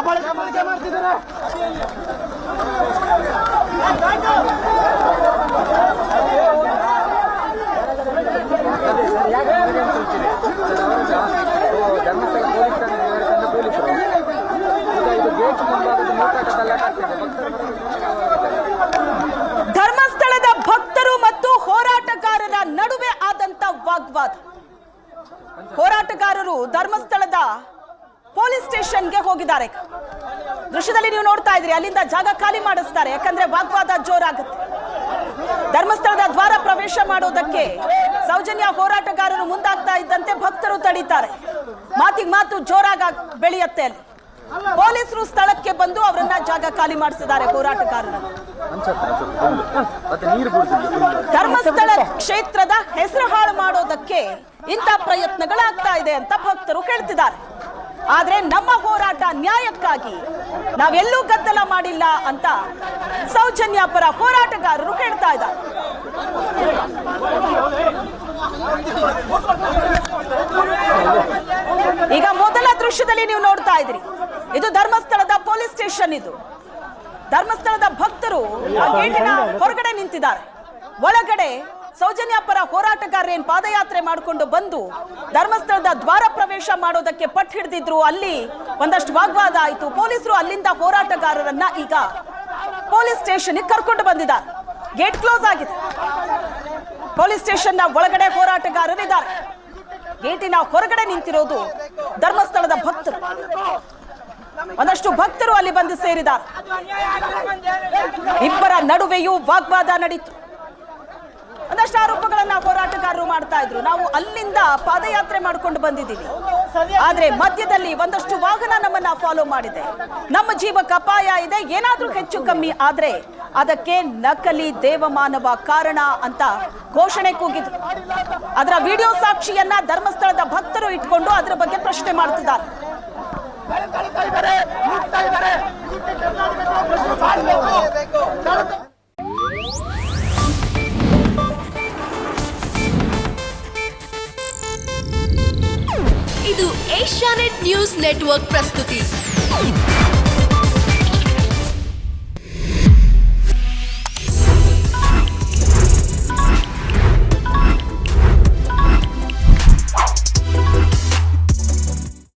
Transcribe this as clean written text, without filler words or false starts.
ಬಳಕೆ ಮಾಡ್ತಿದ್ದಾರೆ. ಧರ್ಮಸ್ಥಳದ ಭಕ್ತರು ಮತ್ತು ಹೋರಾಟಗಾರರ ನಡುವೆ ಆದಂತ ವಾಗ್ವಾದ. ಹೋರಾಟಗಾರರು ಧರ್ಮಸ್ಥಳದ ಪೊಲೀಸ್ ಸ್ಟೇಷನ್ಗೆ ಹೋಗಿದ್ದಾರೆ. ದೃಶ್ಯದಲ್ಲಿ ನೀವು ನೋಡ್ತಾ ಇದ್ರಿ, ಅಲ್ಲಿಂದ ಜಾಗ ಖಾಲಿ ಮಾಡಿಸ್ತಾರೆ, ಯಾಕಂದ್ರೆ ವಾಗ್ವಾದ ಜೋರಾಗುತ್ತೆ. ಧರ್ಮಸ್ಥಳದ ದ್ವಾರ ಪ್ರವೇಶ ಮಾಡೋದಕ್ಕೆ ಸೌಜನ್ಯ ಹೋರಾಟಗಾರರು ಮುಂದಾಗ್ತಾ ಇದ್ದಂತೆ ಭಕ್ತರು ತಡೀತಾರೆ. ಮಾತಿಗೆ ಮಾತು ಜೋರಾಗಿ ಬೆಳೆಯುತ್ತೆ. ಅಲ್ಲಿ ಪೊಲೀಸರು ಸ್ಥಳಕ್ಕೆ ಬಂದು ಅವರನ್ನ ಜಾಗ ಖಾಲಿ ಮಾಡಿಸಿದ್ದಾರೆ ಹೋರಾಟಗಾರರು. ಧರ್ಮಸ್ಥಳ ಕ್ಷೇತ್ರದ ಹೆಸರು ಹಾಳು ಮಾಡೋದಕ್ಕೆ ಇಂಥ ಪ್ರಯತ್ನಗಳಾಗ್ತಾ ಇದೆ ಅಂತ ಭಕ್ತರು ಹೇಳ್ತಿದ್ದಾರೆ. ಆದ್ರೆ ನಮ್ಮ ಹೋರಾಟ ನ್ಯಾಯಕ್ಕಾಗಿ, ನಾವೆಲ್ಲೂ ಗದ್ದಲ ಮಾಡಿಲ್ಲ ಅಂತ ಸೌಜನ್ಯ ಪರ ಹೋರಾಟಗಾರರು ಹೇಳ್ತಾ ಇದ್ದಾರೆ. ಈಗ ಮೊದಲ ದೃಶ್ಯದಲ್ಲಿ ನೀವು ನೋಡ್ತಾ ಇದ್ರಿ, ಇದು ಧರ್ಮಸ್ಥಳದ ಪೊಲೀಸ್ ಸ್ಟೇಷನ್. ಇದು ಧರ್ಮಸ್ಥಳದ ಭಕ್ತರು ಆ ಗೇಟಿನ ಹೊರಗಡೆ ನಿಂತಿದ್ದಾರೆ. ಒಳಗಡೆ ಸೌಜನ್ಯ ಪರ ಹೋರಾಟಗಾರರೇನ್ ಪಾದಯಾತ್ರೆ ಮಾಡಿಕೊಂಡು ಬಂದು ಧರ್ಮಸ್ಥಳದ ದ್ವಾರ ಪ್ರವೇಶ ಮಾಡೋದಕ್ಕೆ ಪಟ್ಟು ಹಿಡಿದಿದ್ರು. ಅಲ್ಲಿ ಒಂದಷ್ಟು ವಾಗ್ವಾದ ಆಯಿತು. ಪೊಲೀಸರು ಅಲ್ಲಿಂದ ಹೋರಾಟಗಾರರನ್ನ ಈಗ ಪೊಲೀಸ್ ಸ್ಟೇಷನ್ ಕರ್ಕೊಂಡು ಬಂದಿದ್ದಾರೆ. ಗೇಟ್ ಕ್ಲೋಸ್ ಆಗಿದೆ. ಪೊಲೀಸ್ ಸ್ಟೇಷನ್ ನ ಒಳಗಡೆ ಹೋರಾಟಗಾರರಿದ್ದಾರೆ. ಗೇಟಿನ ಹೊರಗಡೆ ನಿಂತಿರೋದು ಧರ್ಮಸ್ಥಳದ ಭಕ್ತರು. ಒಂದಷ್ಟು ಭಕ್ತರು ಅಲ್ಲಿ ಬಂದು ಸೇರಿದ್ದಾರೆ. ಇಬ್ಬರ ನಡುವೆಯೂ ವಾಗ್ವಾದ ನಡೀತು. ಒಂದಷ್ಟು ಆರೋಪಗಳನ್ನ ಹೋರಾಟಗಾರರು ಮಾಡ್ತಾ ಇದ್ರು. ನಾವು ಅಲ್ಲಿಂದ ಪಾದಯಾತ್ರೆ ಮಾಡ್ಕೊಂಡು ಬಂದಿದ್ದೀವಿ, ಆದ್ರೆ ಮಧ್ಯದಲ್ಲಿ ಒಂದಷ್ಟು ವಾಹನ ನಮ್ಮನ್ನ ಫಾಲೋ ಮಾಡಿದೆ, ನಮ್ಮ ಜೀವಕ್ಕೆ ಅಪಾಯ ಇದೆ, ಏನಾದ್ರೂ ಹೆಚ್ಚು ಕಮ್ಮಿ ಆದ್ರೆ ಅದಕ್ಕೆ ನಕಲಿ ದೇವಮಾನವ ಕಾರಣ ಅಂತ ಘೋಷಣೆ ಕೂಗಿದ್ರು. ಅದರ ವಿಡಿಯೋ ಸಾಕ್ಷಿಯನ್ನ ಧರ್ಮಸ್ಥಳದ ಭಕ್ತರು ಇಟ್ಕೊಂಡು ಅದರ ಬಗ್ಗೆ ಪ್ರಶ್ನೆ ಮಾಡ್ತಿದ್ದಾರೆ. ಇದು ಏಷ್ಯಾನೆಟ್ ನ್ಯೂಸ್ ನೆಟ್ವರ್ಕ್ ಪ್ರಸ್ತುತಿ.